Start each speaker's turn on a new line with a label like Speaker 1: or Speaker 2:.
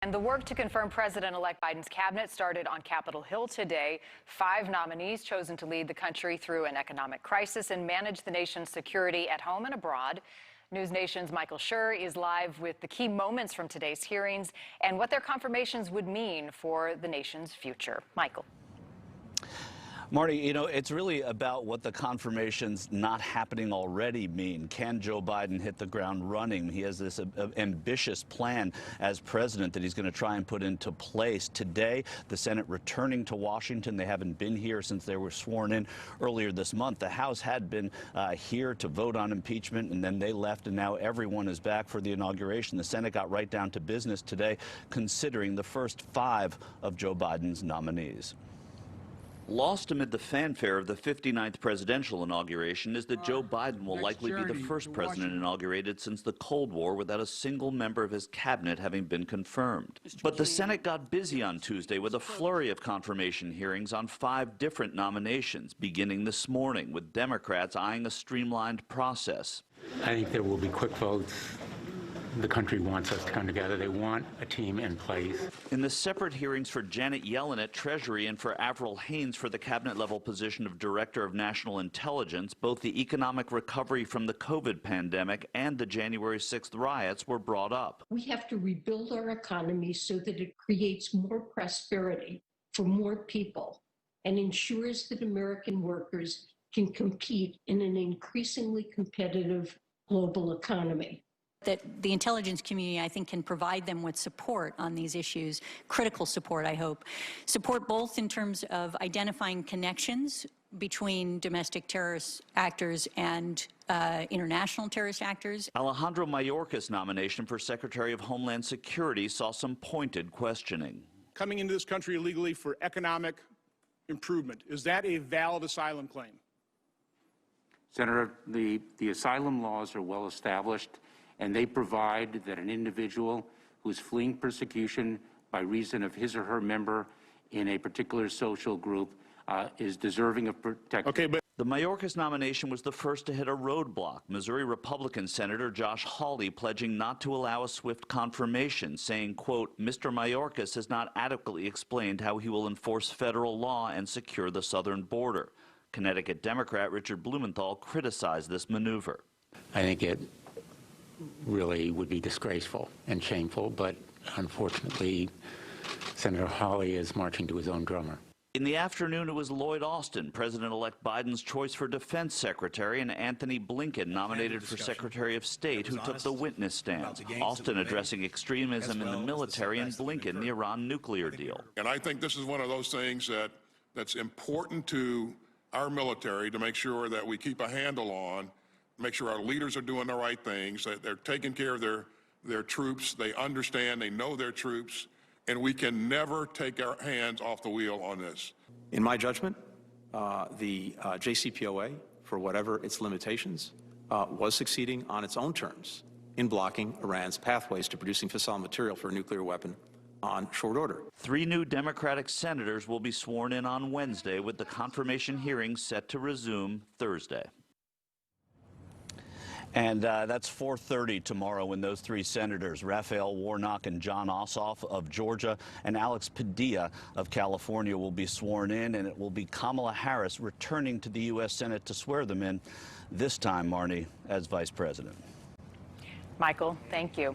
Speaker 1: And the work to confirm President-elect Biden's cabinet started on Capitol Hill today. 5 nominees chosen to lead the country through an economic crisis and manage the nation's security at home and abroad. News Nation's Michael Schur is live with the key moments from today's hearings and what their confirmations would mean for the nation's future. Michael.
Speaker 2: Marty, you know, it's really about what the confirmations not happening already mean. Can Joe Biden hit the ground running? He has this ambitious plan as president that he's going to try and put into place. Today, the Senate returning to Washington. They haven't been here since they were sworn in earlier this month. The House had been here to vote on impeachment, and then they left, and now everyone is back for the inauguration. The Senate got right down to business today, considering the first 5 of Joe Biden's nominees. Lost amid the fanfare of the 59th presidential inauguration is that Joe Biden will likely be the first president inaugurated since the Cold War without a single member of his cabinet having been confirmed. But the Senate got busy on Tuesday with a flurry of confirmation hearings on 5 different nominations, beginning this morning with Democrats eyeing a streamlined process.
Speaker 3: I think there will be quick votes. The country wants us to come together. They want a team in place.
Speaker 2: In the separate hearings for Janet Yellen at Treasury and for Avril Haines for the cabinet-level position of Director of National Intelligence, both the economic recovery from the COVID pandemic and the January 6th riots were brought up.
Speaker 4: We have to rebuild our economy so that it creates more prosperity for more people and ensures that American workers can compete in an increasingly competitive global economy.
Speaker 5: That the intelligence community, I think, can provide them with support on these issues, critical support, I hope. Support both in terms of identifying connections between domestic terrorist actors and international terrorist actors.
Speaker 2: Alejandro Mayorkas' nomination for Secretary of Homeland Security saw some pointed questioning.
Speaker 6: Coming into this country illegally for economic improvement, is that a valid asylum claim?
Speaker 3: Senator, the asylum laws are well established, and they provide that an individual who is fleeing persecution by reason of his or her member in a particular social group is deserving of protection.
Speaker 6: Okay, but
Speaker 2: the Mayorkas nomination was the first to hit a roadblock. Missouri Republican Senator Josh Hawley pledging not to allow a swift confirmation, saying, quote, Mr. Mayorkas has not adequately explained how he will enforce federal law and secure the southern border. Connecticut Democrat Richard Blumenthal criticized this maneuver.
Speaker 3: I think it really would be disgraceful and shameful, but unfortunately, Senator Hawley is marching to his own drummer.
Speaker 2: In the afternoon, it was Lloyd Austin, President-elect Biden's choice for Defense Secretary, and Anthony Blinken, nominated for Secretary of State, who took the witness stand. Austin addressing extremism in the military, and Blinken the Iran nuclear deal.
Speaker 7: And I think this is one of those things that's important to our military to make sure that we keep a handle on, make sure our leaders are doing the right things, that they're taking care of their troops, they understand, they know their troops, and we can never take our hands off the wheel on this.
Speaker 8: In my judgment, the JCPOA, for whatever its limitations, was succeeding on its own terms in blocking Iran's pathways to producing fissile material for a nuclear weapon on short order.
Speaker 2: 3 new Democratic senators will be sworn in on Wednesday, with the confirmation hearings set to resume Thursday. And that's 4:30 tomorrow when those 3 senators, Raphael Warnock and John Ossoff of Georgia and Alex Padilla of California, will be sworn in, and it will be Kamala Harris returning to the U.S. Senate to swear them in, this time, Marnie, as Vice President.
Speaker 1: Michael, thank you.